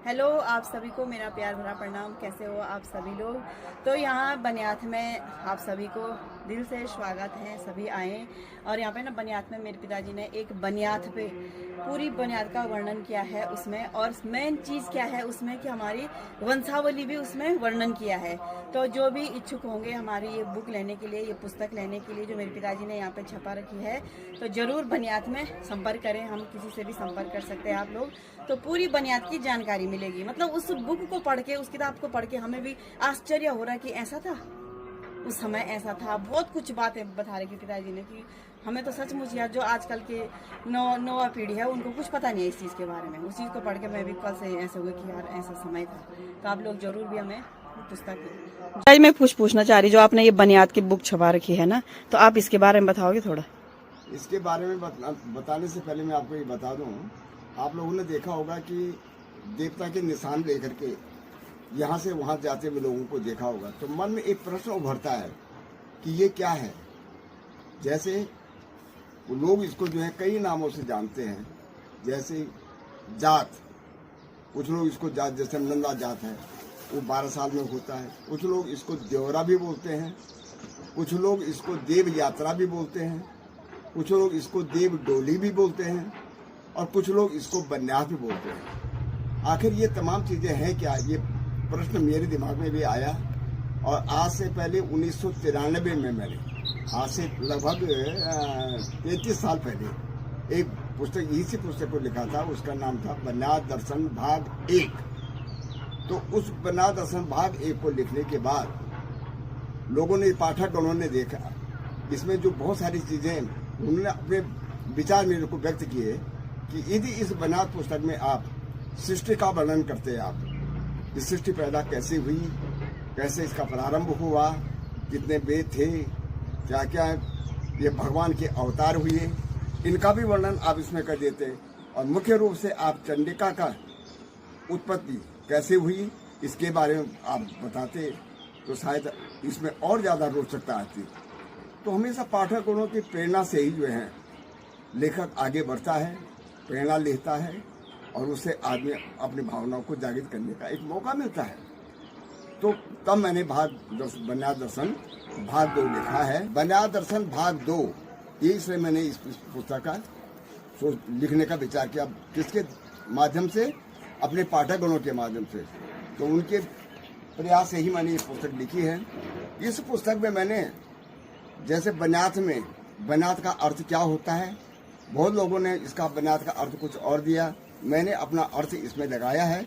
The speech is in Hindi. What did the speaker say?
हेलो आप सभी को मेरा प्यार भरा प्रणाम। कैसे हो आप सभी लोग। तो यहाँ बनियात में आप सभी को दिल से स्वागत है। सभी आए और यहाँ पे ना बनियात में मेरे पिताजी ने एक बनियात पे पूरी बनियात का वर्णन किया है उसमें। और मेन चीज़ क्या है उसमें कि हमारी वंशावली भी उसमें वर्णन किया है। तो जो भी इच्छुक होंगे हमारी ये बुक लेने के लिए, ये पुस्तक लेने के लिए जो मेरे पिताजी ने यहाँ पे छपा रखी है, तो ज़रूर बनियात में संपर्क करें। हम किसी से भी संपर्क कर सकते हैं आप लोग। तो पूरी बनियात की जानकारी मिलेगी। मतलब उस बुक को पढ़ के, उस किताब को पढ़ के हमें भी आश्चर्य हो रहा है कि ऐसा था, उस समय ऐसा था। बहुत कुछ बातें बता रही थी पिताजी ने कि हमें तो सचमुच यार जो आजकल के नौवा पीढ़ी है उनको कुछ पता नहीं है इस चीज़ के बारे में। उस चीज़ को पढ़ के मैं भी कल से ऐसे हुए कि यार ऐसा समय था। तो आप लोग जरूर भी हमें पुस्तक। मैं कुछ पूछना चाह रही, जो आपने ये बनियात की बुक छपा रखी है ना, तो आप इसके बारे में बताओगे थोड़ा। इसके बारे में बताने से पहले मैं आपको ये बता दूं, आप लोगों ने देखा होगा कि देवता के निशान लेकर के यहाँ से वहाँ जाते हुए लोगों को देखा होगा, तो मन में एक प्रश्न उभरता है कि ये क्या है। जैसे लोग इसको जो है कई नामों से जानते हैं, जैसे जात। कुछ लोग इसको जात, जैसे नंदा जात है वो 12 साल में होता है। कुछ लोग इसको देवरा भी बोलते हैं, कुछ लोग इसको देव यात्रा भी बोलते हैं, कुछ लोग इसको देव डोली भी बोलते हैं, और कुछ लोग इसको बन्यास भी बोलते हैं। आखिर ये तमाम चीज़ें हैं क्या, ये प्रश्न मेरे दिमाग में भी आया। और आज से पहले 1993 में मैंने, आज से लगभग 33 साल पहले एक पुस्तक, इसी पुस्तक को लिखा था। उसका नाम था बन्यास दर्शन भाग 1। तो उस बन्यास दर्शन भाग 1 को लिखने के बाद लोगों ने, पाठकगणों ने देखा इसमें जो बहुत सारी चीज़ें उन्होंने अपने विचार मेरे को व्यक्त किए कि यदि इस बन्यास पुस्तक में आप सृष्टि का वर्णन करते हैं, आप इस सृष्टि पैदा कैसे हुई, कैसे इसका प्रारंभ हुआ, कितने वेद थे, क्या क्या ये भगवान के अवतार हुए, इनका भी वर्णन आप इसमें कर देते, और मुख्य रूप से आप चंडिका का उत्पत्ति कैसे हुई इसके बारे में आप बताते, तो शायद इसमें और ज़्यादा रोचकता आती। तो हमेशा पाठकों की प्रेरणा से ही जो है लेखक आगे बढ़ता है, प्रेरणा लेता है, और उससे आदमी अपनी भावनाओं को जागृत करने का एक मौका मिलता है। तो तब मैंने बन्यास दर्शन भाग 2 लिखा है। बन्यास दर्शन भाग 2, इसलिए मैंने इस पुस्तक का लिखने का विचार किया। किसके माध्यम से? अपने पाठकगणों के माध्यम से। तो उनके प्रयास से ही मैंने ये पुस्तक लिखी है। इस पुस्तक में मैंने, जैसे बन्यात में बन्यात का अर्थ क्या होता है, बहुत लोगों ने इसका बन्यात का अर्थ कुछ और दिया, मैंने अपना अर्थ इसमें लगाया है।